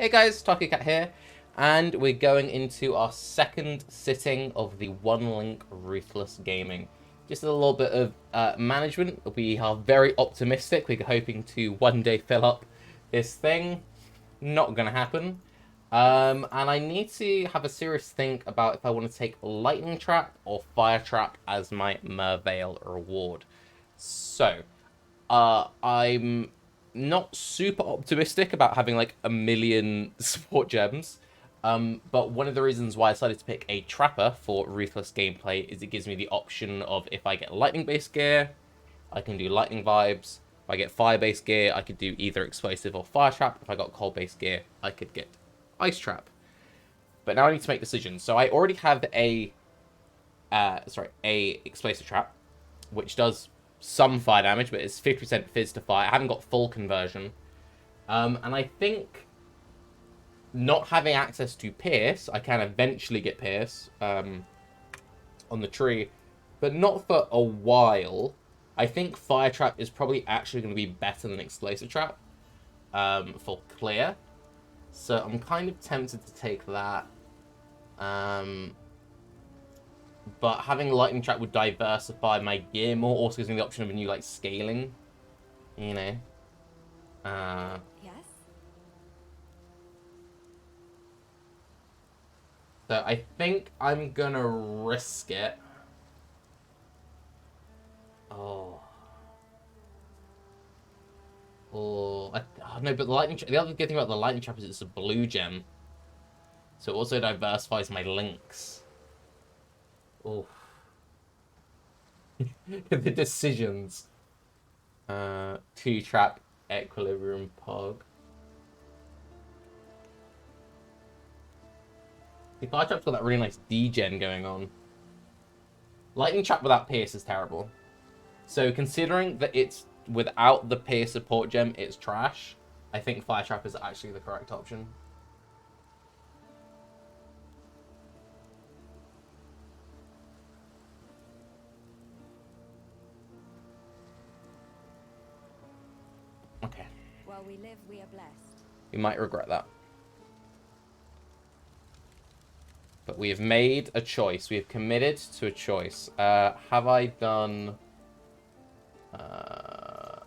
Hey guys, Tarke here, and we're going into our second sitting of the One Link Ruthless Gaming. Just a little bit of management. We are very optimistic. We're hoping to one day fill up this thing. Not gonna happen. And I need to have a serious think about if I want to take Lightning Trap or Fire Trap as my Merveil reward. So, I'm not super optimistic about having like a million support gems. But one of the reasons why I decided to pick a Trapper for Ruthless gameplay is it gives me the option of if I get Lightning-based gear, I can do Lightning vibes. If I get Fire-based gear, I could do either Explosive or Fire Trap. If I got Cold-based gear, I could get Ice Trap. But now I need to make decisions. So I already have a Explosive Trap, which does some fire damage, but it's 50% fizz to fire. I haven't got full conversion. And I think not having access to Pierce, I can eventually get Pierce on the tree, but not for a while. I think Fire Trap is probably actually going to be better than Explosive Trap for clear. So I'm kind of tempted to take that. But having Lightning Trap would diversify my gear more. Also gives me the option of a new, like, scaling. You know. Yes? So I think I'm gonna risk it. Oh. No, but the other good thing about the Lightning Trap is it's a blue gem. So it also diversifies my links. Oh. The decisions. 2 trap equilibrium pog. The Fire Trap's got that really nice degen going on. Lightning Trap without Pierce is terrible. So considering that it's without the Pierce support gem, it's trash. I think Fire Trap is actually the correct option. Okay. While we live, we are blessed. We might regret that. But we have made a choice. We have committed to a choice. Have I done the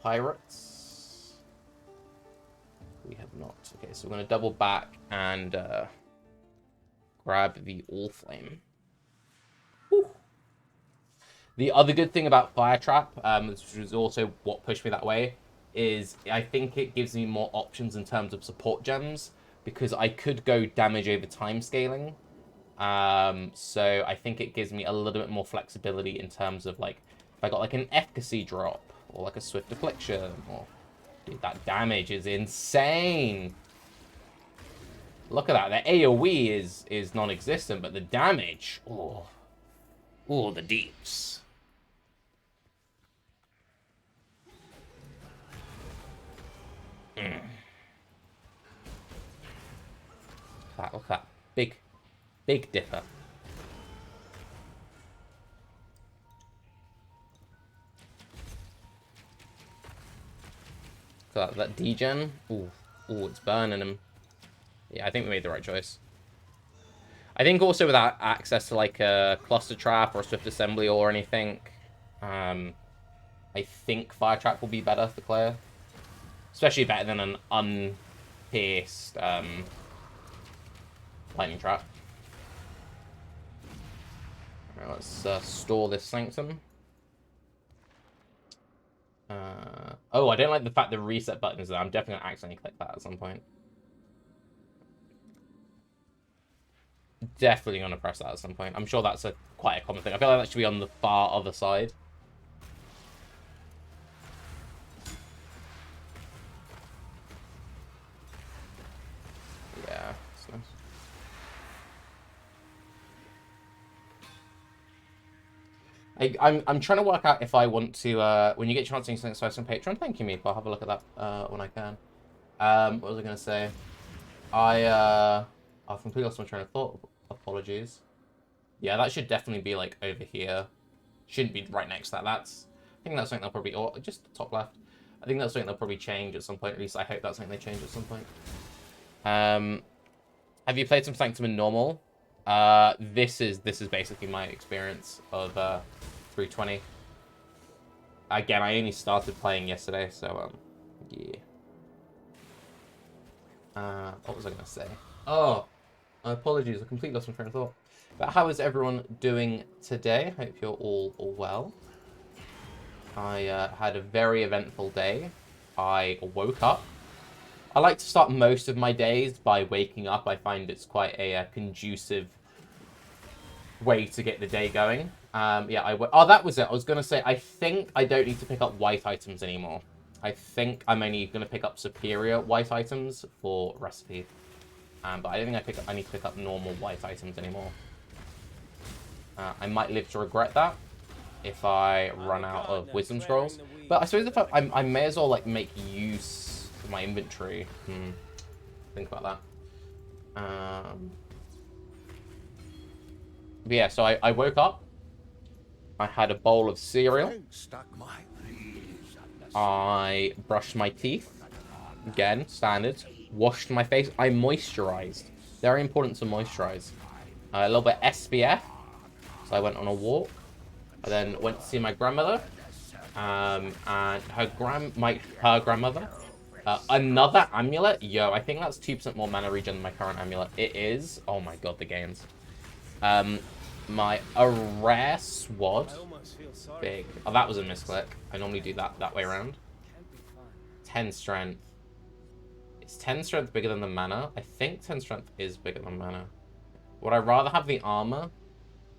pirates? We have not. Okay, so we're going to double back and grab the All Flame. Whew. The other good thing about Fire Trap, which was also what pushed me that way, is I think it gives me more options in terms of support gems, because I could go damage over time scaling. So I think it gives me a little bit more flexibility in terms of, like, if I got like an efficacy drop or like a swift affliction, or dude, that damage is insane. Look at that. The AoE is non-existent, but the damage, oh, the deeps. Look at that. Big dipper. So that degen. Ooh, it's burning him. Yeah, I think we made the right choice. I think also without access to like a cluster trap or a swift assembly or anything, I think Fire Trap will be better for clear. Especially better than an unpierced Lightning Trap. Alright, let's store this Sanctum. Oh, I don't like the fact the reset button is there. I'm definitely going to accidentally click that at some point. Definitely going to press that at some point. I'm sure that's quite a common thing. I feel like that should be on the far other side. Yeah, it's nice. I'm trying to work out if I want to, when you get a chance to send us on Patreon, thank you, Meep. I'll have a look at that when I can. What was I going to say? I've completely lost my train of thought. Apologies. Yeah, that should definitely be, like, over here. Shouldn't be right next to that. I think that's something they'll probably, or just the top left. I think that's something they'll probably change at some point. At least I hope that's something they change at some point. Have you played some Sanctum in normal? This is basically my experience of 320. Again, I only started playing yesterday, so yeah. What was I gonna say? Oh, apologies, I completely lost my train of thought. But how is everyone doing today? Hope you're all well. I had a very eventful day. I woke up. I like to start most of my days by waking up. I find it's quite a conducive way to get the day going. Yeah, oh, that was it. I was going to say, I think I don't need to pick up white items anymore. I think I'm only going to pick up superior white items for recipe. But I don't think I need to pick up normal white items anymore. I might live to regret that if I run out of wisdom scrolls. But I suppose if I may as well like make use of my inventory. Think about that. But yeah, so I woke up. I had a bowl of cereal. I brushed my teeth. Again, standard. Washed my face. I moisturized. Very important to moisturize. A little bit SPF. So I went on a walk. I then went to see my grandmother. And her grandmother. Another amulet. Yo, I think that's 2% more mana regen than my current amulet. It is. Oh my god, the gains. A rare sword. Big. Oh, that was a misclick. I normally do that way around. 10 strength. Is 10 strength bigger than the mana? I think 10 strength is bigger than mana. Would I rather have the armor?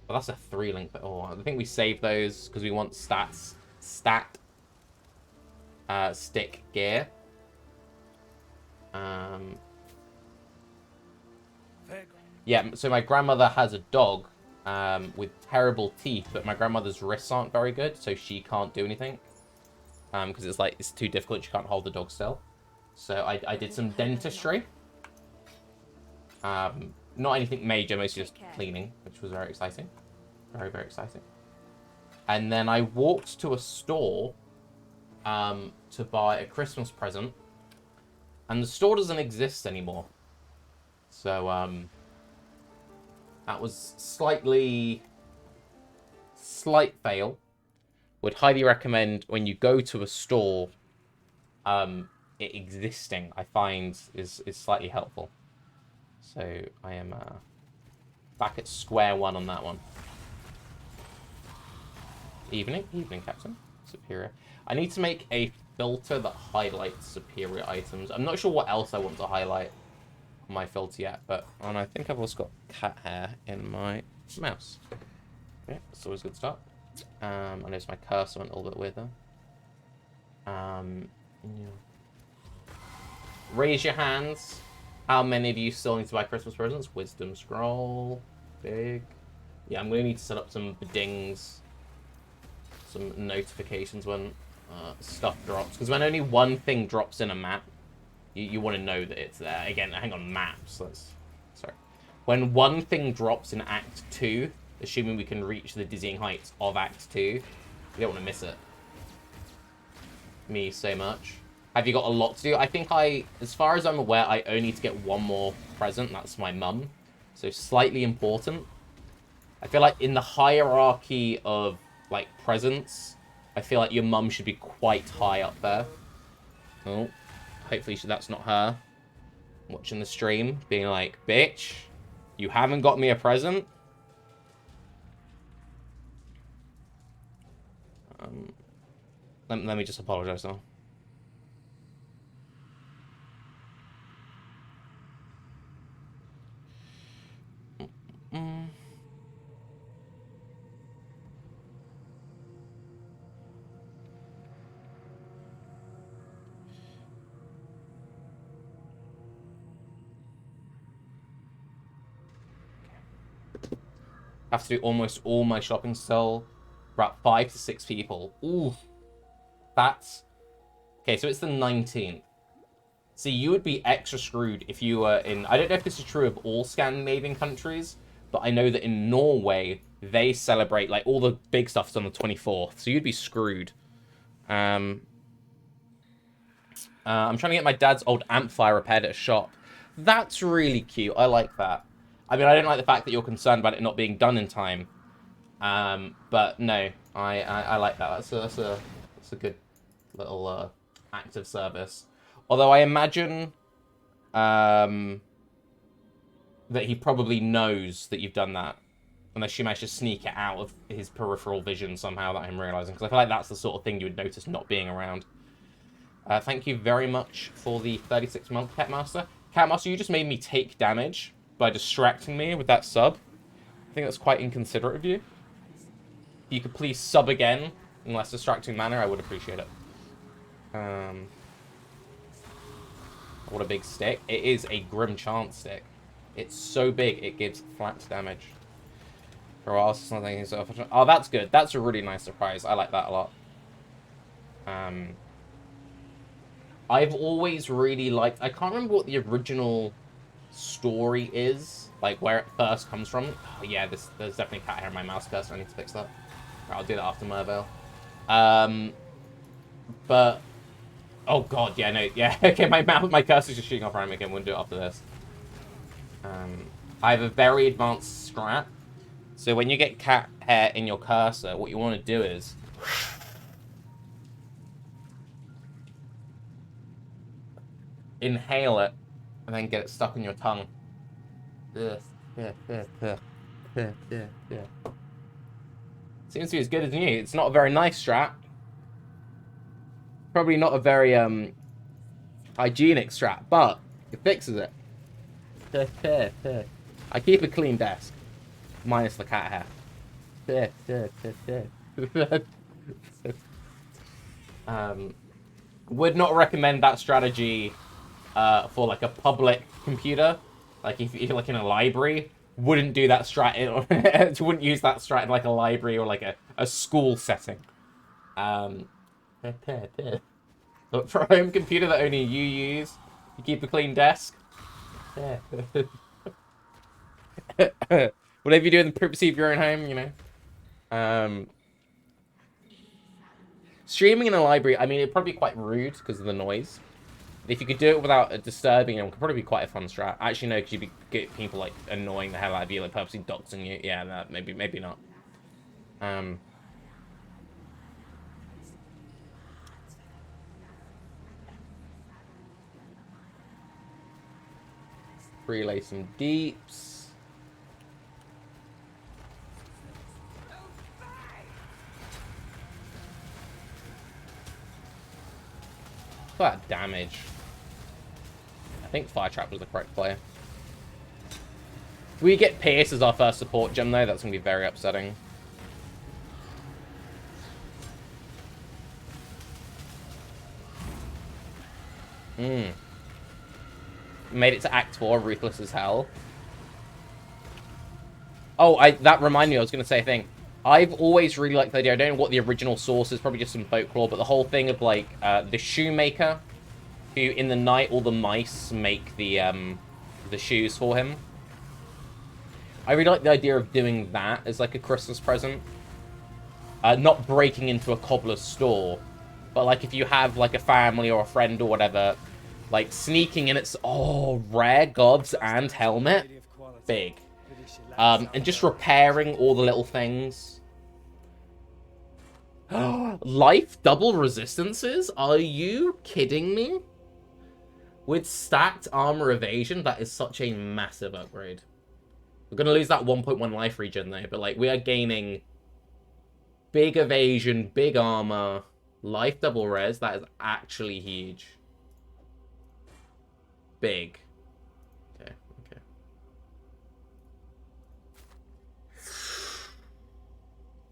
Well, that's a 3-link. Oh, I think we save those because we want stat stick gear. Yeah, so my grandmother has a dog with terrible teeth, but my grandmother's wrists aren't very good, so she can't do anything. Because it's too difficult, she can't hold the dog still. So I did some dentistry. Not anything major, mostly just cleaning, which was very exciting. Very, very exciting. And then I walked to a store to buy a Christmas present. And the store doesn't exist anymore. So, that was slight fail. Would highly recommend when you go to a store, it existing, I find, is slightly helpful. So, I am back at square one on that one. Evening, Captain. Superior. I need to make a filter that highlights superior items. I'm not sure what else I want to highlight on my filter yet, but I think I've also got cat hair in my mouse. Yeah, it's always a good start. I noticed my cursor went a little bit weird there. Yeah. Raise your hands. How many of you still need to buy Christmas presents? Wisdom scroll. Big. Yeah, I'm going to need to set up some dings. Some notifications when stuff drops. Because when only one thing drops in a map, you want to know that it's there. Again, hang on, maps. Sorry. When one thing drops in Act 2, assuming we can reach the dizzying heights of Act 2, you don't want to miss it. Me so much. Have you got a lot to do? I think as far as I'm aware, I only need to get one more present. That's my mum. So slightly important. I feel like in the hierarchy of like presents, I feel like your mum should be quite high up there. Oh, hopefully that's not her watching the stream, being like, bitch, you haven't got me a present. Let me just apologize now. Have to do almost all my shopping still. About 5 to 6 people. Ooh. That's... Okay, so it's the 19th. See, you would be extra screwed if you were in... I don't know if this is true of all Scandinavian countries, but I know that in Norway, they celebrate, like, all the big stuff's on the 24th, so you'd be screwed. I'm trying to get my dad's old amplifier repaired at a shop. That's really cute. I like that. I mean, I don't like the fact that you're concerned about it not being done in time. But no, I like that. That's a good little act of service. Although I imagine that he probably knows that you've done that. Unless you manage to sneak it out of his peripheral vision somehow that I'm realizing. Because I feel like that's the sort of thing you would notice not being around. Thank you very much for the 36-month Catmaster. Catmaster, you just made me take damage by distracting me with that sub. I think that's quite inconsiderate of you. If you could please sub again in less distracting manner, I would appreciate it. What a big stick. It is a Grim Chant stick. It's so big, it gives flat damage. For a while, something is... Oh, that's good. That's a really nice surprise. I like that a lot. I've always really liked... I can't remember what the original story is. Like, where it first comes from. Oh, yeah, there's definitely cat hair in my mouse cursor. I need to fix that. Right, I'll do that after Mervale. But... Oh, God, yeah, no, yeah. Okay, my cursor's just shooting off random again. We'll do it after this. I have a very advanced strat. So when you get cat hair in your cursor, what you want to do is... inhale it, and then get it stuck in your tongue. Seems to be as good as new. It's not a very nice strat. Probably not a very hygienic strat, but it fixes it. I keep a clean desk, minus the cat hair. Would not recommend that strategy for like a public computer. Like if you're like in a library, wouldn't do that strat. Wouldn't use that strat in like a library or like a school setting. But for a home computer that only you use, you keep a clean desk. Whatever you do in the privacy of your own home, you know. Streaming in a library, I mean, it'd probably be quite rude because of the noise. If you could do it without disturbing them, it could probably be quite a fun strat. Actually, no, because you'd get people like annoying the hell out of you, like purposely doxing you. Yeah, that maybe not. Relay some deeps. That damage. I think Fire Trap was the correct player. If we get Pierce as our first support gem, though, that's going to be very upsetting. Made it to Act 4, Ruthless as hell. Oh, that reminded me, I was going to say a thing. I've always really liked the idea. I don't know what the original source is, probably just some folklore, but the whole thing of, like, the shoemaker, who, in the night, all the mice make the shoes for him. I really like the idea of doing that as, like, a Christmas present. Not breaking into a cobbler's store, but, like, if you have, like, a family or a friend or whatever, like, sneaking in its, rare gods and helmet, big. And just repairing all the little things. Life double resistances? Are you kidding me? With stacked armor evasion, that is such a massive upgrade. We're going to lose that 1.1 life regen though, but like we are gaining big evasion, big armor, life double res. That is actually huge. Big. Okay.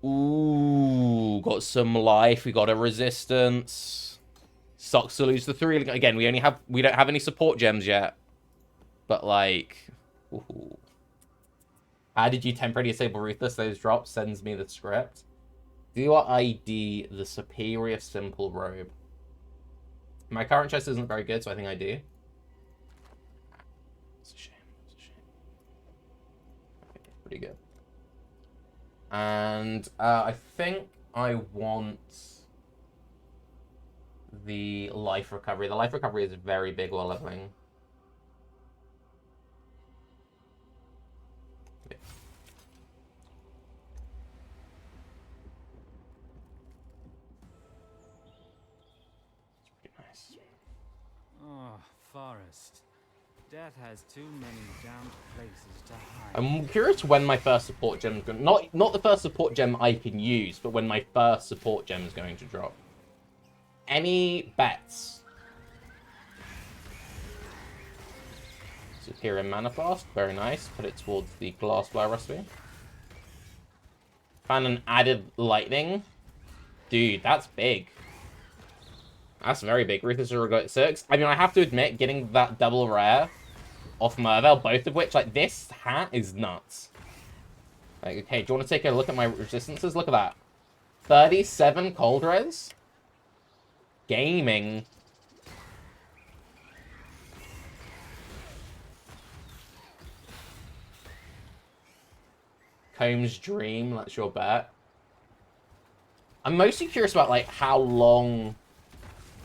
Ooh, got some life. We got a resistance. Sucks to lose the 3. Again, we don't have any support gems yet. But like, ooh. How did you temporarily disable Ruthless? Those drops sends me the script. Do I ID the superior simple robe? My current chest isn't very good, so I think I do. It's a shame. Okay, pretty good. And I think I want the life recovery. The life recovery is very big while leveling. Oh, Forest. Death has too many damned places to hide. I'm curious when my first support gem is going to... Not the first support gem I can use, but when my first support gem is going to drop. Any bets? Superior Mana Flask. Very nice. Put it towards the Glassflower recipe. Found an added lightning. Dude, that's big. That's very big. Ruthless Regret 6. I mean, I have to admit, getting that double rare off Merveil, both of which, like, this hat is nuts. Like, okay, do you want to take a look at my resistances? Look at that. 37 cold res? Gaming. Combs Dream, that's your bet. I'm mostly curious about, like, how long...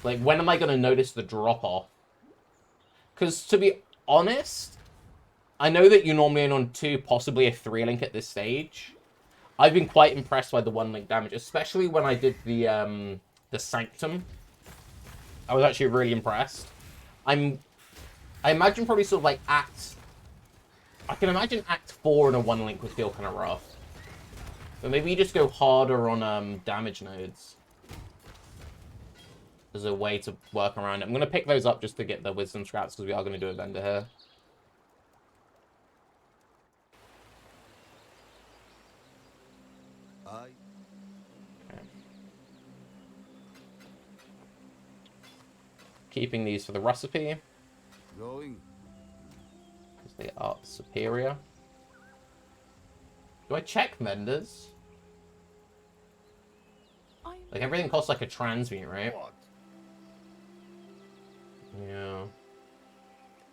Like, when am I going to notice the drop-off? Because, to be honest, I know that you normally own on 2, possibly a 3-link at this stage. I've been quite impressed by the 1-link damage, especially when I did the Sanctum. I was actually really impressed. I imagine probably sort of like I can imagine Act 4 in a 1-link would feel kind of rough. But maybe you just go harder on damage nodes. As a way to work around it. I'm going to pick those up just to get the wisdom scraps, because we are going to do a vendor here. Okay. Keeping these for the recipe. Going. Because they are superior. Do I check vendors? Like, everything costs like a transmute, right? Yeah.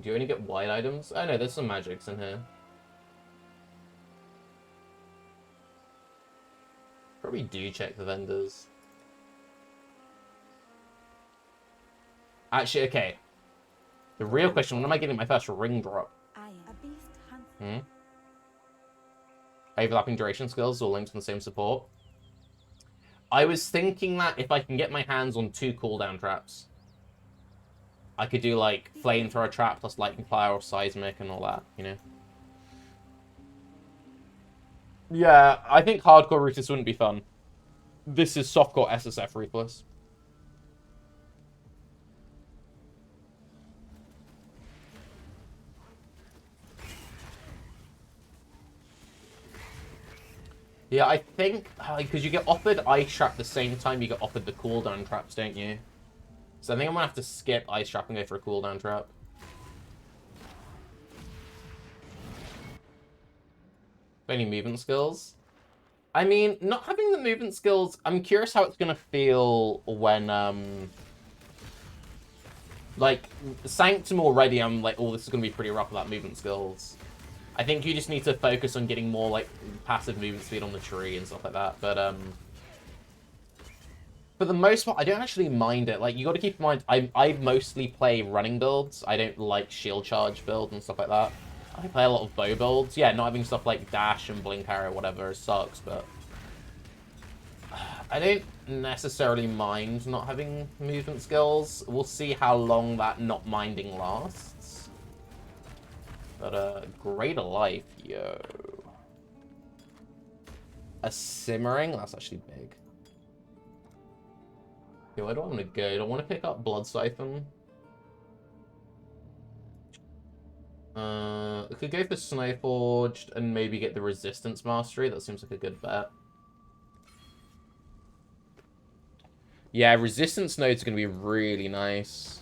Do you only get white items? Oh no, there's some magics in here. Probably do check the vendors. Actually, okay. The real question, when am I getting my first ring drop? Overlapping duration skills or linked to the same support. I was thinking that if I can get my hands on 2 cooldown traps, I could do, like, Flamethrower Trap plus Lightning Fire or Seismic and all that, you know? Yeah, I think hardcore Ruthless wouldn't be fun. This is softcore SSF Ruthless. Yeah, I think, because you get offered Ice Trap the same time you get offered the cooldown traps, don't you? So I think I'm going to have to skip Ice Trap and go for a cooldown trap. Any movement skills? I mean, not having the movement skills, I'm curious how it's going to feel when, like, Sanctum already, I'm like, oh, this is going to be pretty rough without movement skills. I think you just need to focus on getting more, like, passive movement speed on the tree and stuff like that, but, for the most part, I don't actually mind it. Like, you got to keep in mind, I mostly play running builds. I don't like shield charge builds and stuff like that. I play a lot of bow builds. Yeah, not having stuff like dash and blink arrow, whatever, sucks, but I don't necessarily mind not having movement skills. We'll see how long that not minding lasts. But, Greater Life, yo. A Simmering? That's actually big. Okay, where do I want to go? Do I want to pick up Blood Siphon? I could go for Snowforged and maybe get the Resistance Mastery. That seems like a good bet. Yeah, Resistance nodes are going to be really nice.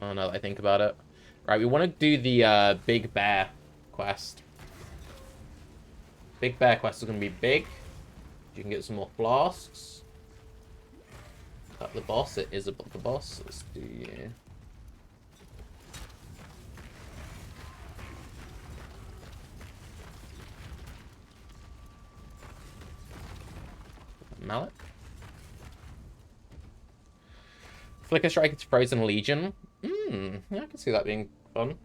Oh, now that I think about it. Right, we want to do the Big Bear quest. Big Bear quest is going to be big. You can get some more flasks. At the boss, it is above the boss. Let's do yeah. Mallet. Flicker Strike to Frozen Legion. Yeah, I can see that being fun.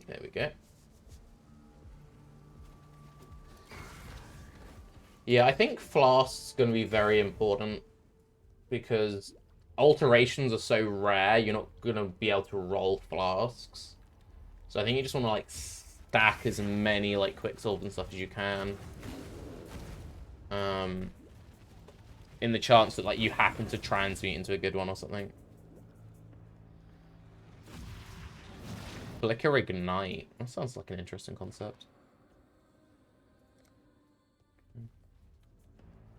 There we go. Yeah, I think Flask's going to be very important. because alterations are so rare, you're not gonna be able to roll flasks. So I think you just want to like stack as many like quicksilver and stuff as you can. In the chance that like you happen to transmute into a good one or something. Flicker Ignite. That sounds like an interesting concept.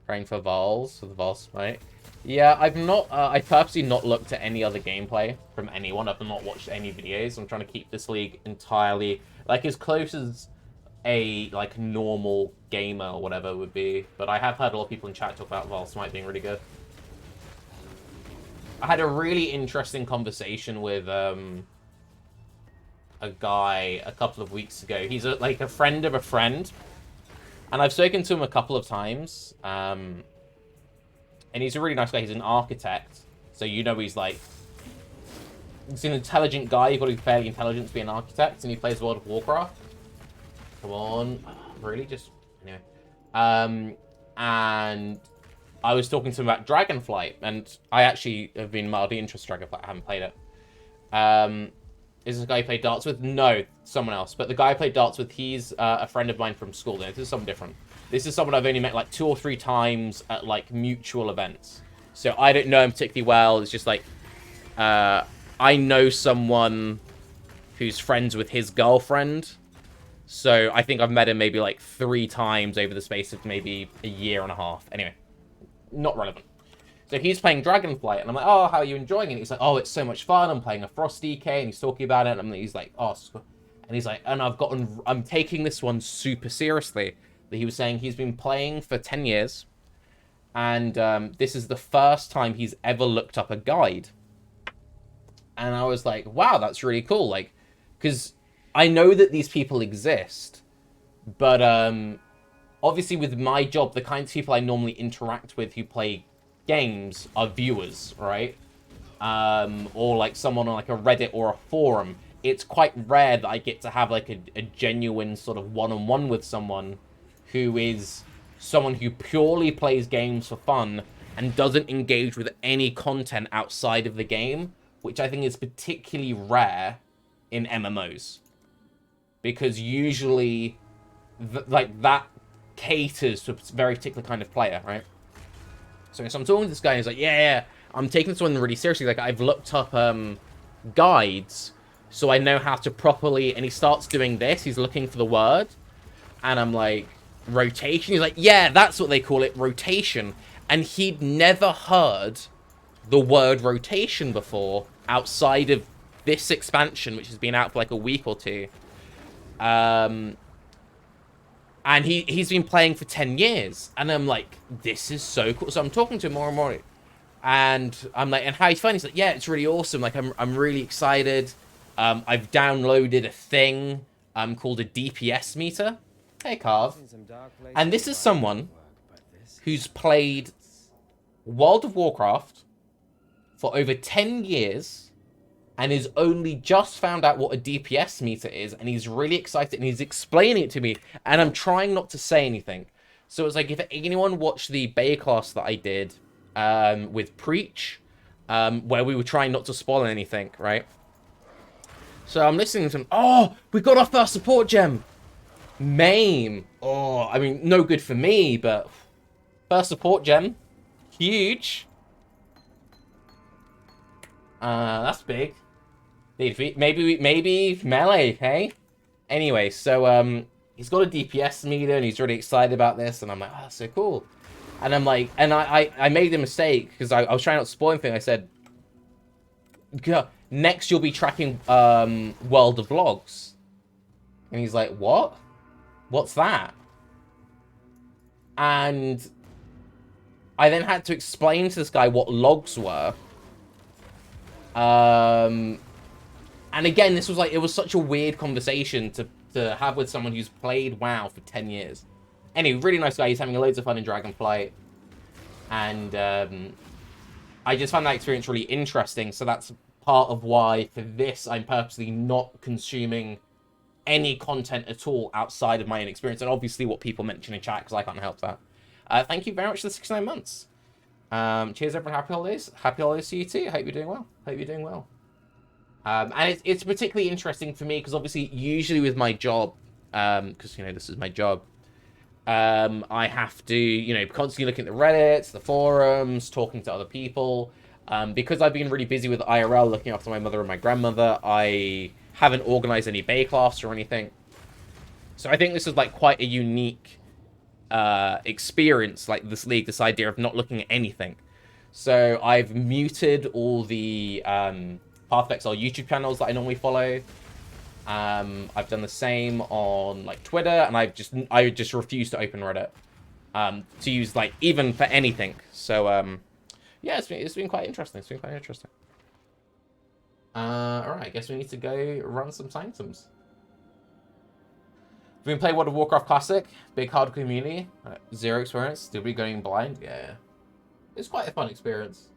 Praying for Vals, for the Vals Smite. Yeah, I've purposely not looked at any other gameplay from anyone. I've not watched any videos. I'm trying to keep this league entirely, like, as close as a, like, normal gamer or whatever would be. But I have heard a lot of people in chat talk about Vals Smite being really good. I had a really interesting conversation with, a guy a couple of weeks ago. He's like a friend of a friend, and I've spoken to him a couple of times. And he's a really nice guy. He's an architect, so you know he's like, he's an intelligent guy. You've got to be fairly intelligent to be an architect, and he plays World of Warcraft. Come on, really? Just anyway. And I was talking to him about Dragonflight, and I actually have been mildly interested in Dragonflight. I haven't played it. Is this a guy you played darts with? No, someone else. But the guy I played darts with, he's a friend of mine from school. This is someone different. This is someone I've only met like 2 or 3 times at like mutual events. So I don't know him particularly well. It's just like, I know someone who's friends with his girlfriend. So I think I've met him maybe like 3 times over the space of maybe a year and a half. Anyway, not relevant. So he's playing Dragonflight, and I'm like, oh, how are you enjoying it? He's like, oh, it's so much fun. I'm playing a Frost DK, and he's talking about it, and he's like, oh, and he's like, and I'm taking this one super seriously. But he was saying he's been playing for 10 years, and this is the first time he's ever looked up a guide. And I was like, wow, that's really cool. Like, because I know that these people exist, but obviously with my job, the kinds of people I normally interact with who play games are viewers, right? Or like someone on like a Reddit or a forum. It's quite rare that I get to have like a genuine sort of one-on-one with someone who is someone who purely plays games for fun and doesn't engage with any content outside of the game, which I think is particularly rare in MMOs. Because usually, like, that caters to a very particular kind of player, right? So I'm talking to this guy, and he's like, yeah, I'm taking this one really seriously. Like, I've looked up guides, so I know how to properly... And he starts doing this. He's looking for the word. And I'm like, rotation? He's like, yeah, that's what they call it, rotation. And he'd never heard the word rotation before outside of this expansion, which has been out for like a week or 2. And he's been playing for 10 years. And I'm like, this is so cool. So I'm talking to him more and more. And I'm like, and how you fun? He's like, yeah, it's really awesome. Like, I'm really excited. I've downloaded a thing called a DPS meter. Hey, Carv. And this is someone who's played World of Warcraft for over 10 years and is only just found out what a DPS meter is, and he's really excited, and he's explaining it to me, and I'm trying not to say anything. So it's like, if anyone watched the Bay class that I did with Preach, where we were trying not to spoil anything, right? So I'm listening to him. Oh, we got our first support gem! Mame. Oh, I mean, no good for me, but first support gem. Huge. That's big. Maybe melee, hey? Anyway, so he's got a DPS meter and he's really excited about this, and I'm like, oh, that's so cool. And I'm like, and I made a mistake because I was trying not to spoil anything. I said, next you'll be tracking World of Logs. And he's like, what? What's that? And I then had to explain to this guy what logs were. And again, this was like, it was such a weird conversation to have with someone who's played WoW for 10 years. Anyway, really nice guy. He's having loads of fun in Dragonflight. And I just found that experience really interesting. So that's part of why, for this, I'm purposely not consuming any content at all outside of my own experience. And obviously what people mention in chat, because I can't help that. Thank you very much for the 69 months. Cheers, everyone. Happy holidays. Happy holidays to you too. Hope you're doing well. Hope you're doing well. And it's particularly interesting for me because obviously usually with my job, because, you know, this is my job, I have to, you know, constantly looking at the Reddits, the forums, talking to other people. Because I've been really busy with IRL, looking after my mother and my grandmother, I haven't organized any Bay class or anything. So I think this is like quite a unique experience, like this league, this idea of not looking at anything. So I've muted all the Path of Exile YouTube channels that I normally follow. I've done the same on like Twitter, and I just refuse to open Reddit to use like even for anything. So yeah, it's been quite interesting. It's been quite interesting. All right, I guess we need to go run some Sanctums. We've been playing World of Warcraft Classic, big hard community, zero experience. Did we going blind? Yeah, it's quite a fun experience.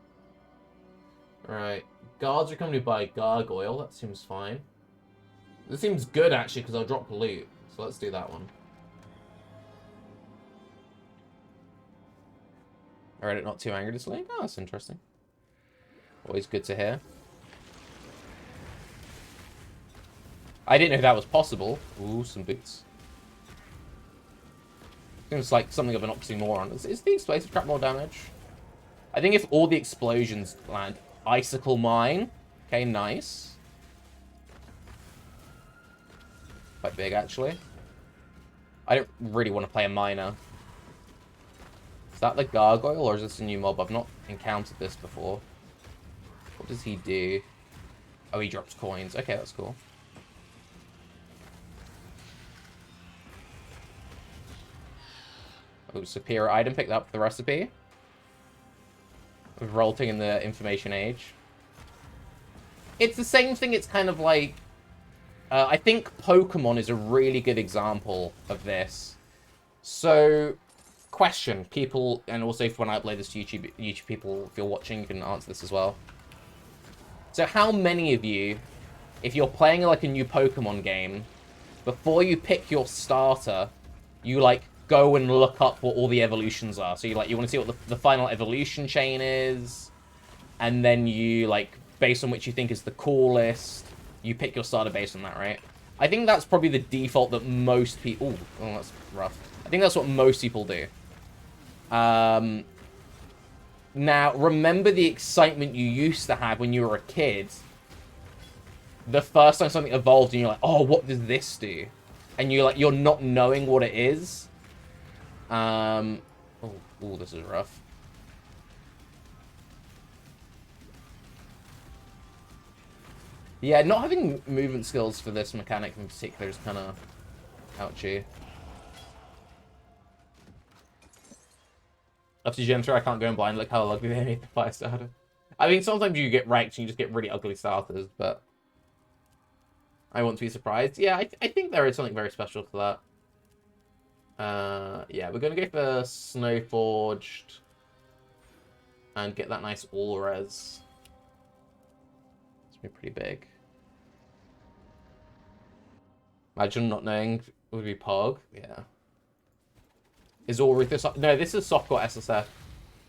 All right, guards are accompanied by Gargoyle. That seems fine. This seems good actually because I'll drop loot. So let's do that one. Alright, not too angry this lane. Oh, that's interesting. Always good to hear. I didn't know that was possible. Ooh, some boots. Seems like something of an oxymoron. Is the explosive trap more damage? I think if all the explosions land, icicle mine. Okay, nice. Quite big, actually. I don't really want to play a miner. Is that the gargoyle, or is this a new mob? I've not encountered this before. What does he do? Oh, he drops coins. Okay, that's cool. Oh, superior item. Picked up the recipe. Revolting in the information age. It's the same thing. It's kind of like... I think Pokemon is a really good example of this. So, question, people, and also if when I upload this to YouTube people, if you're watching, you can answer this as well. So how many of you, if you're playing like a new Pokemon game, before you pick your starter, you like go and look up what all the evolutions are? So you want to see what the final evolution chain is, and then you like, based on which you think is the coolest, you pick your starter based on that, right? I think that's probably the default that most people... Ooh, oh, that's rough. I think that's what most people do. Now, remember the excitement you used to have when you were a kid? The first time something evolved and you're like, oh, what does this do? And you're not knowing what it is. Oh, this is rough. Yeah, not having movement skills for this mechanic in particular is kind of ouchy. After Gen 3, I can't go in blind. Look how ugly they made the fire starter. I mean, sometimes you get wrecked and you just get really ugly starters, but I want to be surprised. Yeah, I think there is something very special to that. Yeah, we're going to go for Snowforged and get that nice all-res. It's going to be pretty big. Imagine not knowing would be Pog. Yeah. Is all Ruthless? No, this is softcore SSF.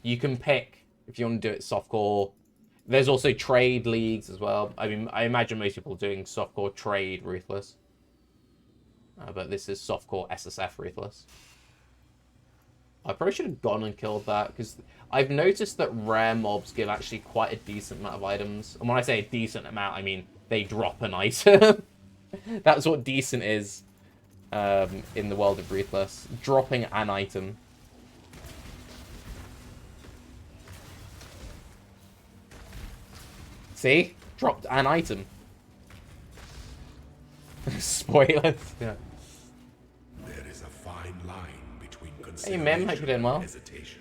You can pick if you want to do it softcore. There's also trade leagues as well. I mean, I imagine most people are doing softcore trade Ruthless. But this is softcore SSF Ruthless. I probably should have gone and killed that, because I've noticed that rare mobs give actually quite a decent amount of items. And when I say a decent amount, I mean they drop an item. That's what decent is in the world of Ruthless. Dropping an item. See? Dropped an item. Spoilers. Yeah. There is a fine line between Hey Mem, hope you're doing well. hesitation.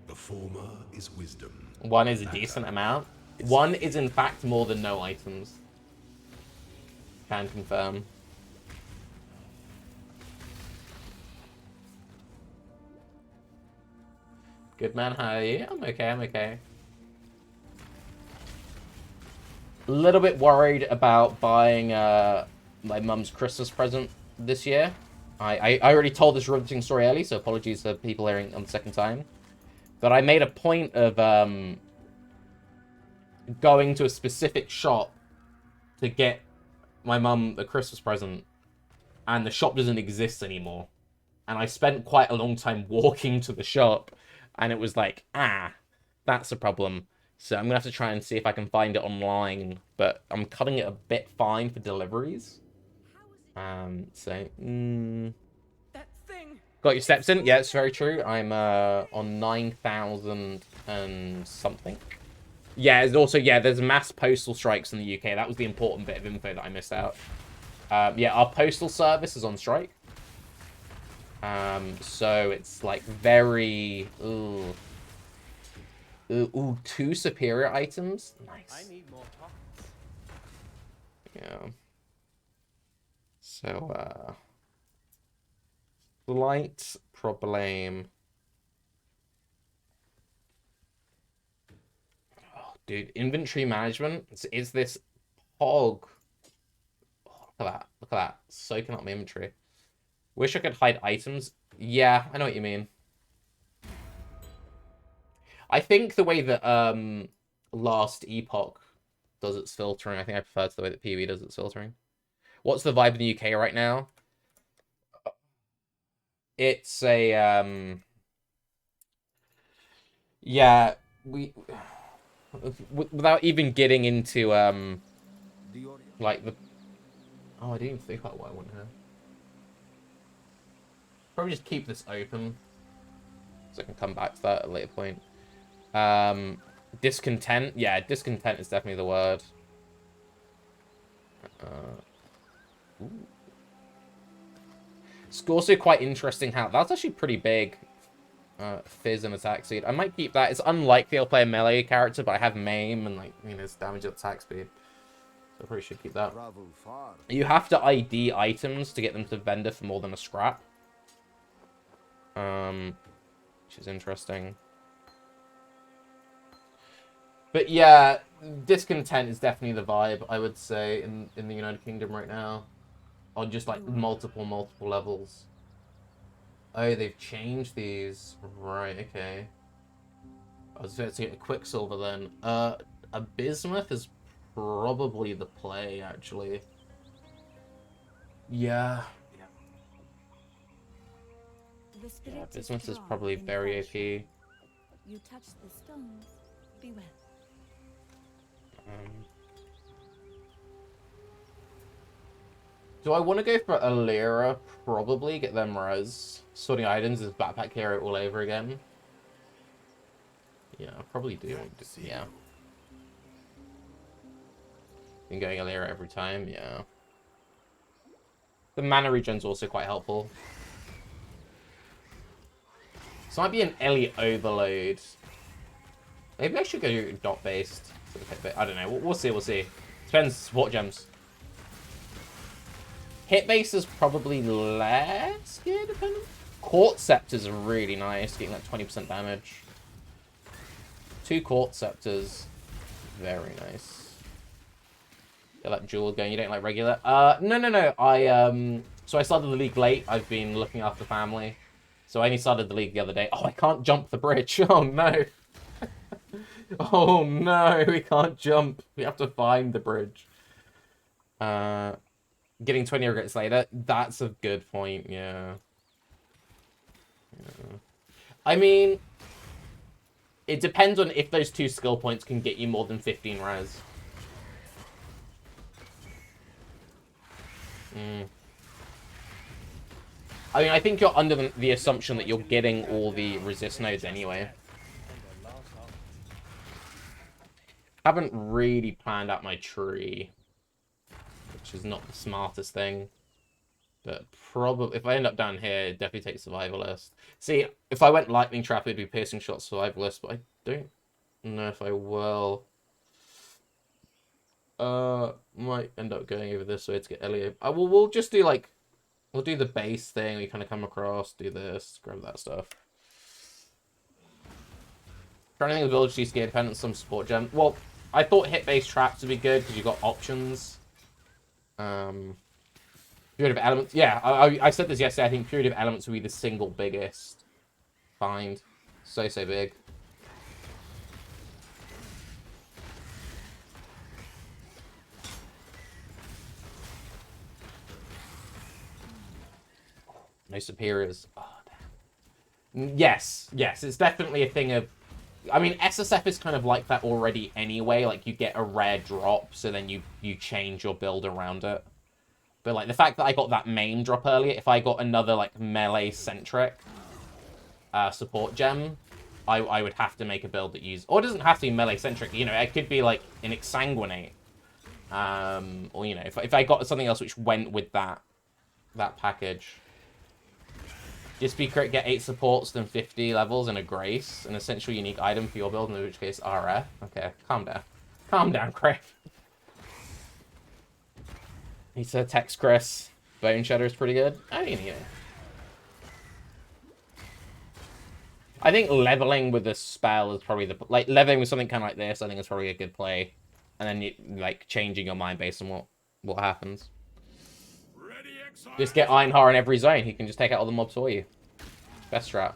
The former is wisdom. One is a decent amount. One is in fact more than no items. Can confirm. Good man, how are you? I'm okay, I'm okay. A little bit worried about buying my mum's Christmas present this year. I already told this riveting story early, so apologies for people hearing on the second time. But I made a point of going to a specific shop to get my mum a Christmas present, and the shop doesn't exist anymore. And I spent quite a long time walking to the shop, and it was like, that's a problem. So I'm gonna have to try and see if I can find it online, but I'm cutting it a bit fine for deliveries. So, That thing. got your steps in? Yeah, it's very true. I'm on 9,000 and something. Yeah, it's also, yeah, there's mass postal strikes in the UK. That was the important bit of info that I missed out. Yeah, our postal service is on strike. So it's like very... Ooh, 2 superior items? Nice. I need more tokens. Yeah. So, slight problem. Oh, dude, inventory management is this hog. Oh, look at that. Look at that. Soaking up my inventory. Wish I could hide items. Yeah, I know what you mean. I think the way that Last Epoch does its filtering, I think I prefer to the way that PvE does its filtering. What's the vibe in the UK right now? It's a yeah, without even getting into like the I didn't even think about what I want here. Probably just keep this open so I can come back to that at a later point. Discontent. Yeah, discontent is definitely the word. It's also quite interesting how that's actually pretty big. Fizz and attack speed. I might keep that. It's unlikely I'll play a melee character, but I have maim and, like, you know, it's damage at attack speed. So I probably should keep that. You have to ID items to get them to vendor for more than a scrap. Which is interesting. But yeah, discontent is definitely the vibe, I would say, in the United Kingdom right now. On just, like, multiple levels. Oh, they've changed these. Right, okay. I was about to get a Quicksilver then. A Bismuth is probably the play, actually. Yeah. Yeah, Bismuth is probably very OP. You touch the stones, beware. Do I want to go for a Lyra? Probably. Get them res. Sorting items is backpack hero all over again. Yeah, I probably do. Yeah. Been going a Lyra every time, yeah. The mana regen's also quite helpful. This might be an Ellie overload. Maybe I should go dot based. I don't know. We'll see. We'll see. Depends support gems. Hit base is probably less good, depending. Court Scepters are really nice, getting like 20% damage. 2 Court Scepters, very nice. You like dual going, you don't like regular? No. So I started the league late. I've been looking after family. So I only started the league the other day. Oh, I can't jump the bridge. Oh, no. Oh, no, we can't jump. We have to find the bridge. Getting 20 regrets later. That's a good point, yeah. I mean, it depends on if those 2 skill points can get you more than 15 res. I mean, I think you're under the assumption that you're getting all the resist nodes anyway. Haven't really planned out my tree, which is not the smartest thing. But probably, if I end up down here, it'd definitely take survivalist. See, if I went lightning trap, it'd be piercing shot survivalist, but I don't know if I will. Might end up going over this way to get Elliot. We'll just do like, we'll do the base thing. We kind of come across, do this, grab that stuff. Trying to think of ability scare dependent some support gem. Well, I thought hit base traps would be good because you've got options. Period of Elements. Yeah, I said this yesterday. I think Period of Elements will be the single biggest find. So big. No superiors. Oh, damn. Yes, it's definitely a thing of... I mean, SSF is kind of like that already anyway. Like, you get a rare drop, so then you change your build around it. But, like, the fact that I got that main drop earlier, if I got another, like, melee-centric support gem, I would have to make a build that uses... Or it doesn't have to be melee-centric, you know, it could be, like, an exsanguinate. Or, you know, if I got something else which went with that package. Just be crit, get 8 supports, then 50 levels, and a grace. An essential unique item for your build, in which case RF. Okay, calm down. Calm down, Craig. He said text Chris. Bone Shedder is pretty good. I mean, you know. I think leveling with the spell is probably the... Like, leveling with something kind of like this, I think is probably a good play. And then, you, like, changing your mind based on what happens. Just get Einhar in every zone. He can just take out all the mobs for you. Best strat.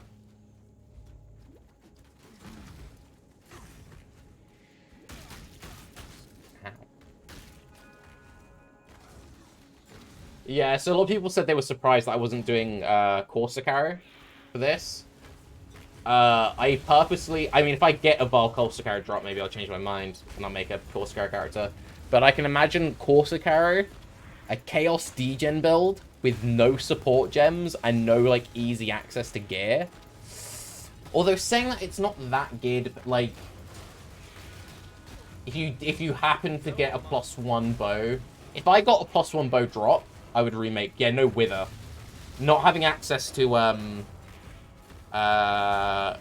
Ow. Yeah, so a lot of people said they were surprised that I wasn't doing Corsicar for this. I purposely... I mean, if I get a Val Corsicar drop, maybe I'll change my mind and I'll make a Corsicar character. But I can imagine Corsicar... a Chaos Degen build with no support gems and no, like, easy access to gear. Although saying that it's not that geared, but, like, if you happen to get a +1 bow, if I got a +1 bow drop, I would remake. Yeah, no Wither. Not having access to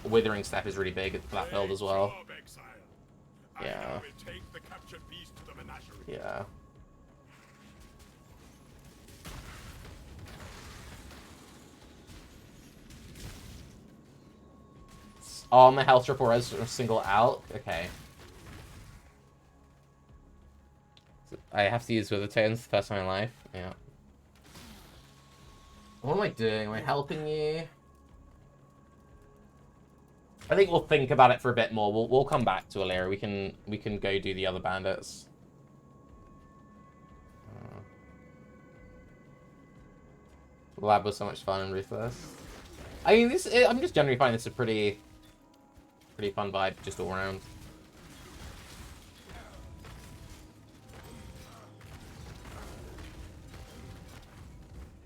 Withering Step is really big for that build as well. Yeah. Yeah. Armor, health triple res, single out. Okay. I have to use Wither Tones the first time in my life. Yeah. What am I doing? Am I helping you? I think we'll think about it for a bit more. We'll come back to Illyria. We can go do the other bandits. Lab was so much fun and Ruthless. I mean, I'm just generally finding this a pretty fun vibe, just all around.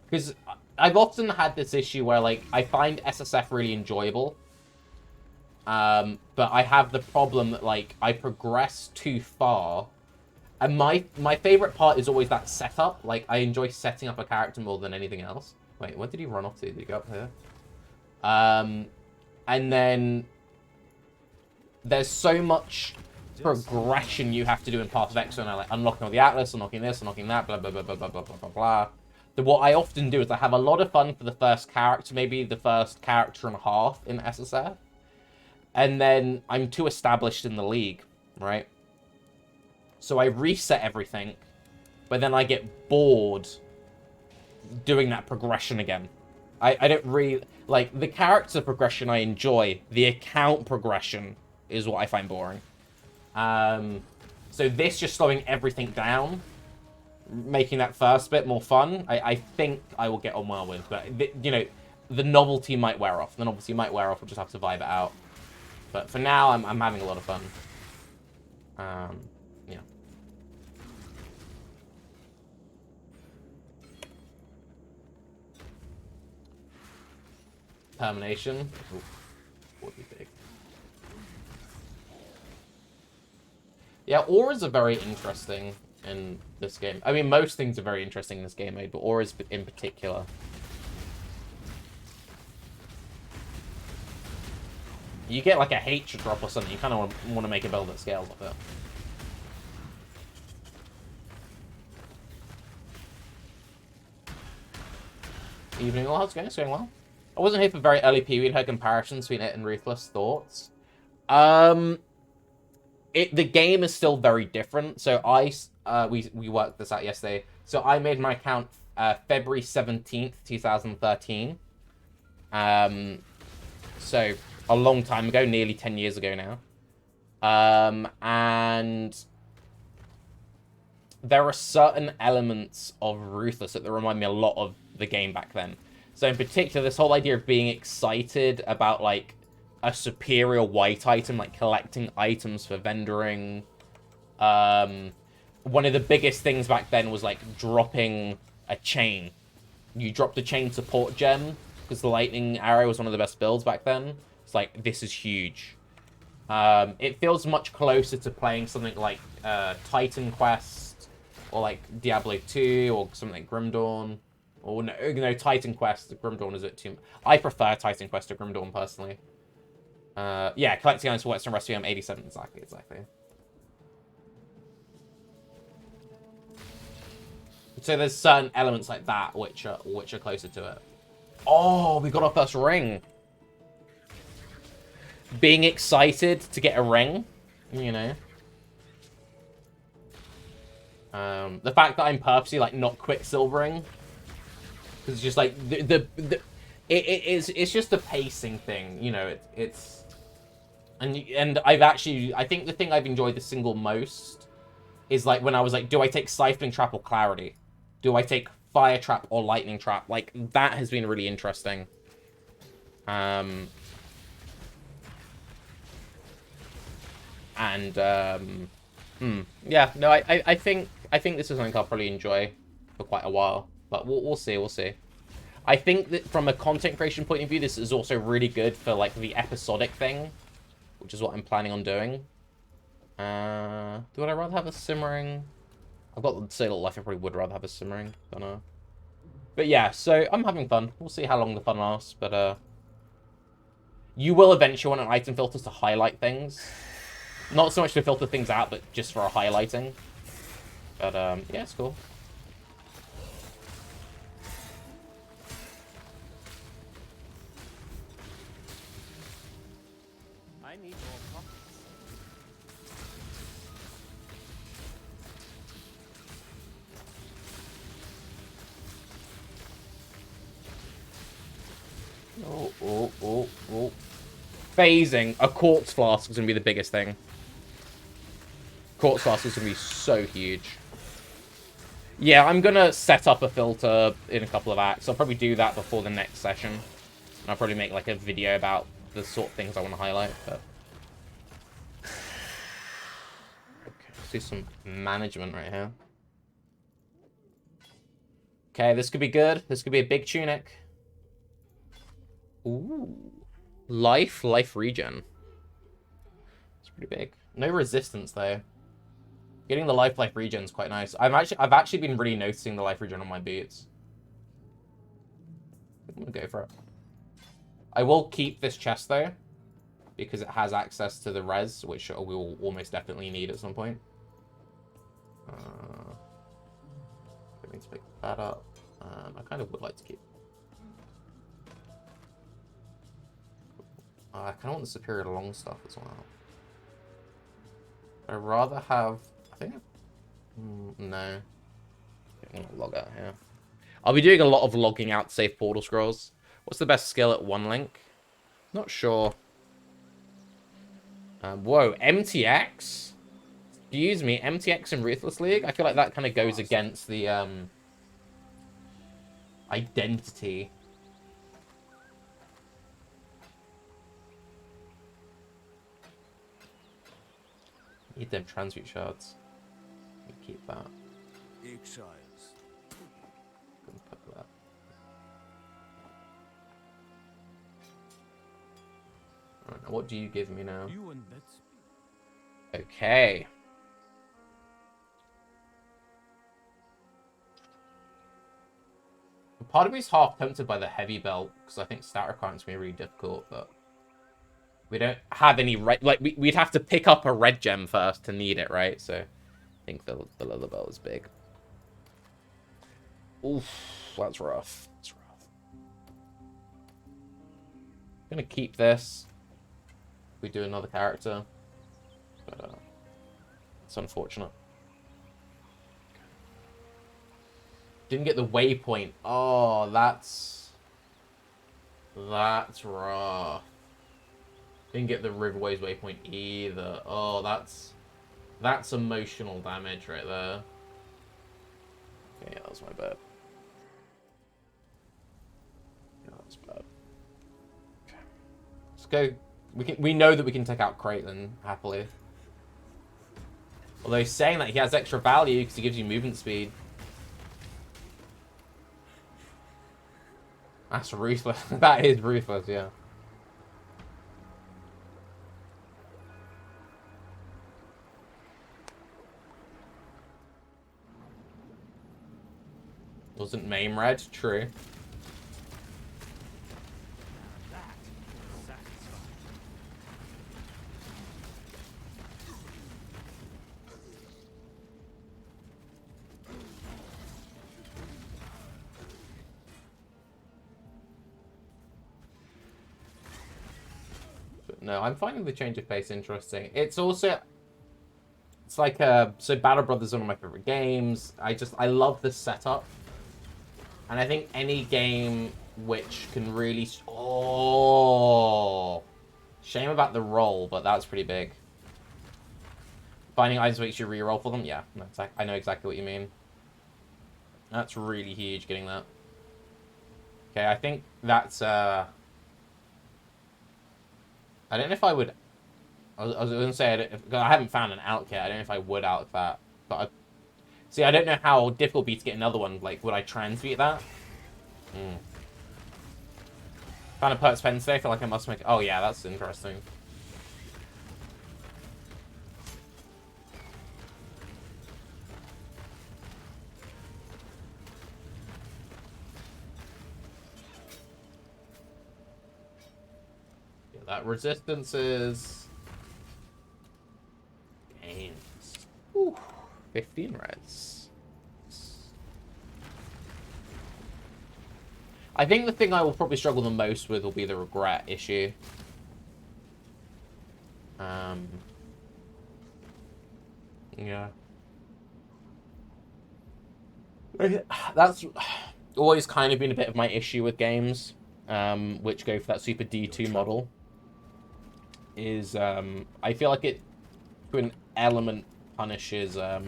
Because I've often had this issue where, like, I find SSF really enjoyable. But I have the problem that, like, I progress too far. And my favorite part is always that setup. Like, I enjoy setting up a character more than anything else. Wait, what did he run off to? Did he go up here? And then there's so much progression you have to do in Path of Exile, like unlocking all the Atlas, unlocking this, unlocking that, blah, blah, blah, blah, blah, blah, blah, blah, blah. Then what I often do is I have a lot of fun for the first character, maybe the first character and a half in SSF. And then I'm too established in the league, right? So I reset everything, but then I get bored doing that progression again. I don't really... Like, the character progression I enjoy. The account progression is what I find boring. So this just slowing everything down, making that first bit more fun, I think I will get on well with. But, you know, the novelty might wear off. The novelty might wear off. We'll just have to vibe it out. But for now, I'm having a lot of fun. Yeah. Termination. Ooh, would be big. Yeah, auras are very interesting in this game. I mean, most things are very interesting in this game mode, but auras in particular. You get like a hatred drop or something, you kind of want to make a build that scales off it. Evening, all, how's it going? It's going well. I wasn't here for very early PvE and heard comparisons between it and Ruthless. Thoughts? The game is still very different. So we worked this out yesterday. So I made my account February 17th, 2013. So a long time ago, nearly 10 years ago now. And there are certain elements of Ruthless that remind me a lot of the game back then. So in particular, this whole idea of being excited about, like, a superior white item, like collecting items for vendoring. One of the biggest things back then was, like, dropping a chain. You dropped a chain support gem, because the lightning arrow was one of the best builds back then. It's like, this is huge. It feels much closer to playing something like Titan Quest, or like Diablo 2, or something like Grim Dawn. Or no, Titan Quest. Grim Dawn is a bit too... I prefer Titan Quest to Grim Dawn, personally. Yeah, collecting items for Western Rescue, I'm 87. Exactly. So there's certain elements like that which are closer to it. Oh, we got our first ring. Being excited to get a ring, you know. The fact that I'm purposely, like, not quicksilvering, because it's just like it's just a pacing thing, you know. It's and I think the thing I've enjoyed the single most is, like, when I was like, do I take Siphoning Trap or Clarity? Do I take Fire Trap or Lightning Trap? Like, that has been really interesting. Yeah, no, I think this is something I'll probably enjoy for quite a while, but we'll see. I think that from a content creation point of view, this is also really good for, like, the episodic thing, which is what I'm planning on doing. Would I rather have a simmering? I've got so little life, I probably would rather have a simmering. Don't know. But yeah, so I'm having fun. We'll see how long the fun lasts, but you will eventually want an item filters to highlight things. Not so much to filter things out, but just for a highlighting. But yeah, it's cool. I need more pockets. Oh. Phasing. A quartz flask is going to be the biggest thing. Quartz flask is going to be so huge. Yeah, I'm going to set up a filter in a couple of acts. I'll probably do that before the next session. And I'll probably make, like, a video about the sort of things I want to highlight. But okay, let's do some management right here. Okay, this could be good. This could be a big tunic. Ooh. Life regen. It's pretty big. No resistance, though. Getting the life regen is quite nice. I've actually been really noticing the life regen on my boots. I'm gonna go for it. I will keep this chest, though, because it has access to the res, which we will almost definitely need at some point. I need to pick that up. I kind of would like to keep. I kind of want the superior long stuff as well. I'd rather have... I think... no. I'm going to log out here. I'll be doing a lot of logging out to save portal scrolls. What's the best skill at one link? Not sure. Whoa, MTX? Excuse me, MTX in Ruthless League? I feel like that kind of goes against the identity. Need them transmute shards. Keep that. Exiles. Put that. Alright, what do you give me now? You and that's Okay. Part of me is half tempted by the heavy belt, because I think stat requirements may be really difficult, but we don't have any red... Like, we'd have to pick up a red gem first to need it, right? So, I think the leather belt is big. Oof, that's rough. That's rough. I'm gonna keep this. We do another character. But, it's unfortunate. Didn't get the waypoint. Oh, that's rough. Didn't get the Riverways waypoint either. Oh, that's emotional damage right there. Okay, yeah, that was my bad. go. We know that we can take out Kraton happily. Although saying that he has extra value because he gives you movement speed. That's ruthless. That is ruthless, yeah. Wasn't main red, true. That is satisfying. But no, I'm finding the change of pace interesting. It's also... It's like, so Battle Brothers is one of my favorite games. I love the setup. And I think any game which can really... Oh! Shame about the roll, but that's pretty big. Finding items makes you re-roll for them? Yeah, I know exactly what you mean. That's really huge, getting that. Okay, I think that's... I don't know if I would... I was going to say, I haven't found an out yet. I don't know if I would out that. But see, I don't know how difficult it would be to get another one. Like, would I transmute that? Found a perks pen today. I feel like I must make... Oh, yeah, that's interesting. Yeah, that resistance is... Gains. Ooh, 15 reds. I think the thing I will probably struggle the most with will be the regret issue. Yeah. That's always kind of been a bit of my issue with games, which go for that Super D2 model. Is, I feel like it, to an element, punishes, I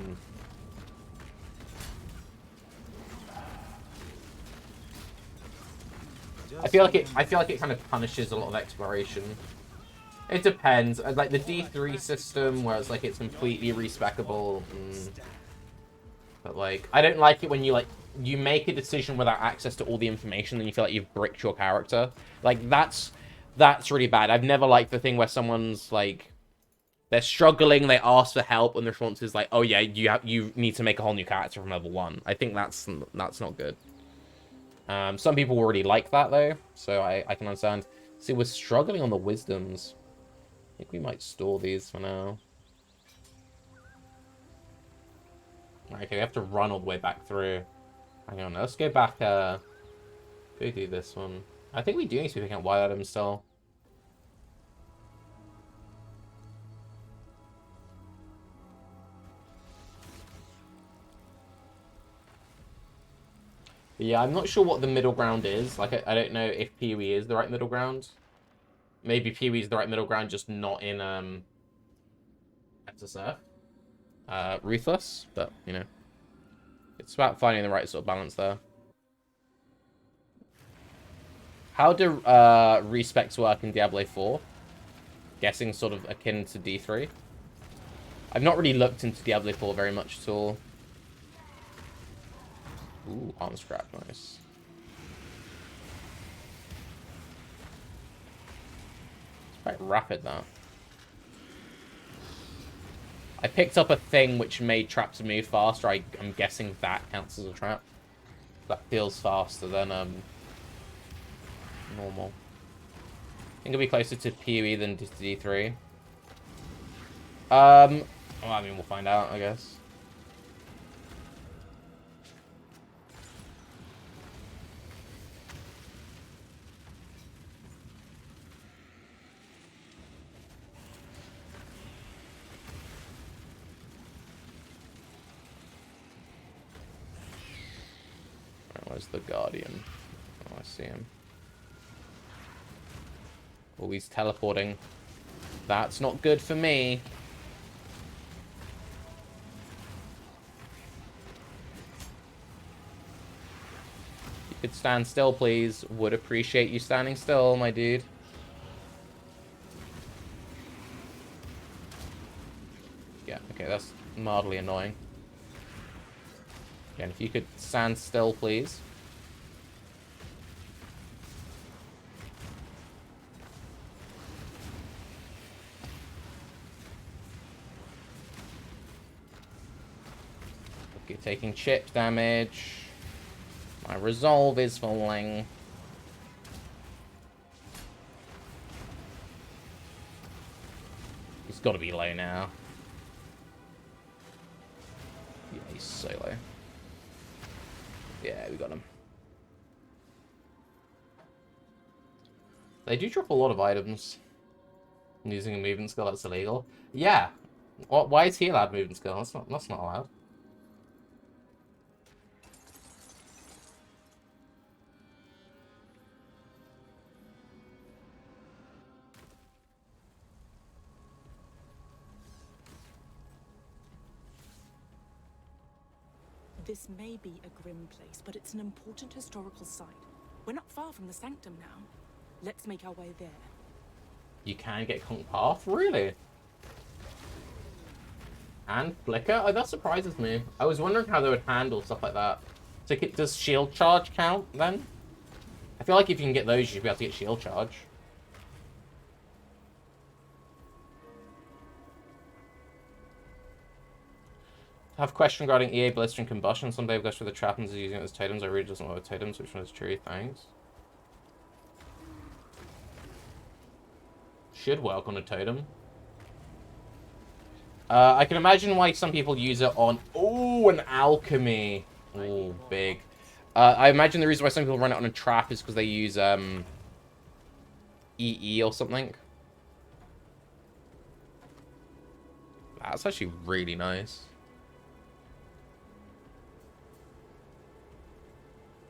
feel like it kind of punishes a lot of exploration. It depends. Like the D3 system, where it's like it's completely respeccable. But like, I don't like it when you make a decision without access to all the information, and you feel like you've bricked your character. Like that's really bad. I've never liked the thing where someone's like, they're struggling, they ask for help, and the response is like, oh yeah, you need to make a whole new character from level 1. I think that's not good. Some people already like that, though, so I can understand. See, we're struggling on the wisdoms. I think we might store these for now. Okay, we have to run all the way back through. Hang on, let's go back, go do this one. I think we do need to be picking up wild items still. But yeah, I'm not sure what the middle ground is. Like, I don't know if Pee-wee is the right middle ground. Maybe Pee-wee is the right middle ground, just not in, SSF. Ruthless, but, you know. It's about finding the right sort of balance there. How do, respecs work in Diablo 4? Guessing sort of akin to D3. I've not really looked into Diablo 4 very much at all. Ooh, arm scrap, nice. It's quite rapid, that. I picked up a thing which made traps move faster. I'm guessing that counts as a trap. That feels faster than normal. I think it'll be closer to PoE than to D3. Well, I mean, we'll find out, I guess. Where's the Guardian? Oh, I see him. Oh, he's teleporting. That's not good for me. You could stand still, please. Would appreciate you standing still, my dude. mildly annoying. Again, if you could stand still, please. Look, you're taking chip damage. My resolve is falling. He's got to be low now. Yeah, he's so low. Yeah, we got him. They do drop a lot of items. Using a movement skill, that's illegal. Yeah. Why is he allowed movement skill? That's not allowed. This may be a grim place, but it's an important historical site. We're not far from the Sanctum now. Let's make our way there. You can get Conk Path? Really? And Flicker? Oh, that surprises me. I was wondering how they would handle stuff like that. So does Shield Charge count, then? I feel like if you can get those, you should be able to get Shield Charge. I have a question regarding EA Blistering Combustion. Some Dave goes for the trap and is using it as totems. I really doesn't know totems. Which one is true? Thanks. Should work on a totem. I can imagine why some people use it on... Oh, an alchemy. Oh, big. I imagine the reason why some people run it on a trap is because they use EE or something. That's actually really nice.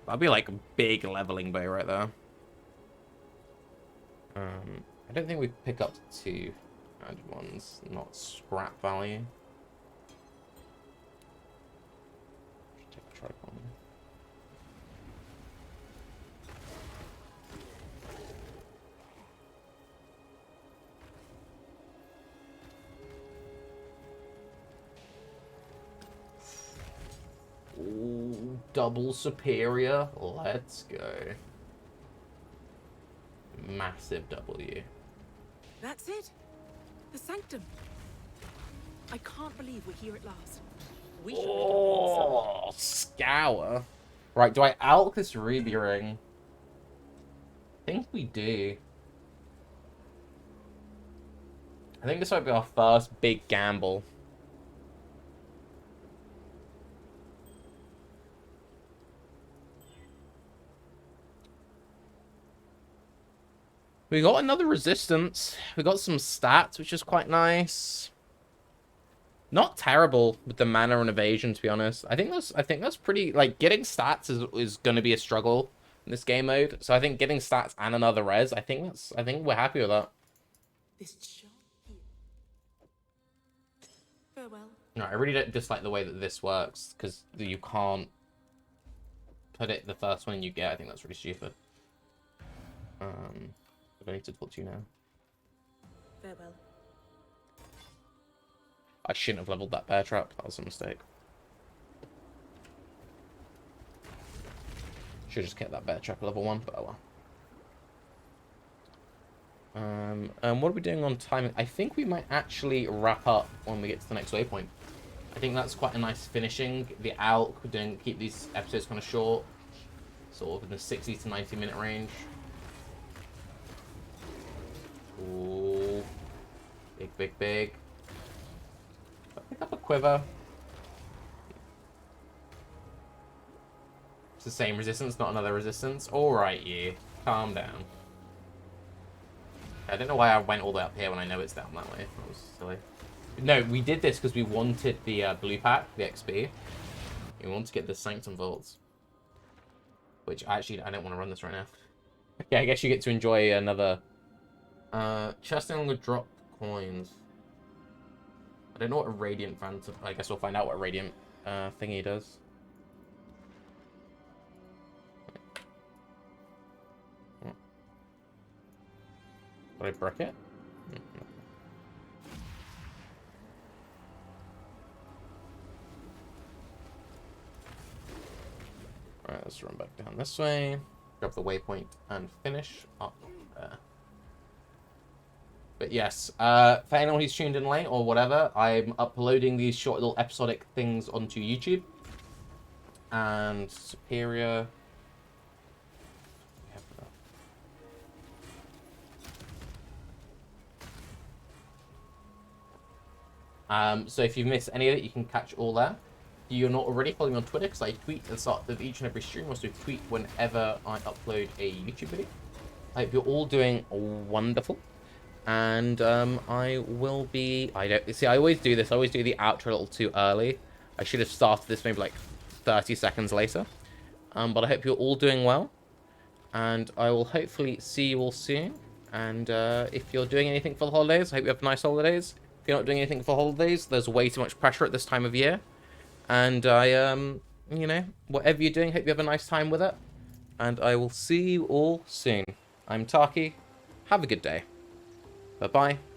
That'd be like a big leveling bow right there. I don't think we pick up 2 added ones, not scrap value. Should take a tripod. Ooh, double superior. Let's go. Massive W. That's it. The Sanctum. I can't believe we're here at last. We should Oh, scour. Right, do I alch this ruby ring? I think we do. I think this might be our first big gamble. We got another resistance. We got some stats, which is quite nice. Not terrible with the mana and evasion, to be honest. I think that's pretty, like, getting stats is going to be a struggle in this game mode. So I think getting stats and another res, I think we're happy with that. This shot here. Farewell. No, I really don't dislike the way that this works because you can't put it the first one you get. I think that's really stupid. I need to talk to you now. Farewell. I shouldn't have leveled that bear trap. That was a mistake. Should have just kept that bear trap at level 1, but oh well. What are we doing on timing? I think we might actually wrap up when we get to the next waypoint. I think that's quite a nice finishing. The alch, we're doing keep these episodes kind of short, sort of in the 60 to 90 minute range. Ooh. Big, big, big. Pick up a quiver. It's the same resistance, not another resistance. Alright, you. Calm down. I don't know why I went all the way up here when I know it's down that way. That was silly. No, we did this because we wanted the blue pack, the XP. We want to get the Sanctum Vaults. Which, actually, I don't want to run this right now. Okay, I guess you get to enjoy another... chesting on the drop coins. I don't know what a Radiant Phantom... I guess we'll find out what a Radiant thingy does. Did I brick it? Alright, let's run back down this way. Grab the waypoint and finish up there. But yes, for anyone who's tuned in late or whatever, I'm uploading these short little episodic things onto YouTube. And Superior... so if you've missed any of it, you can catch all there. If you're not already, follow me on Twitter, because I tweet at the start of each and every stream. I also tweet whenever I upload a YouTube video. I hope you're all doing wonderful. And I will be... I always do this. I always do the outro a little too early. I should have started this maybe like 30 seconds later. But I hope you're all doing well. And I will hopefully see you all soon. And if you're doing anything for the holidays, I hope you have nice holidays. If you're not doing anything for holidays, there's way too much pressure at this time of year. And I, you know, whatever you're doing, hope you have a nice time with it. And I will see you all soon. I'm Tarke. Have a good day. Bye-bye.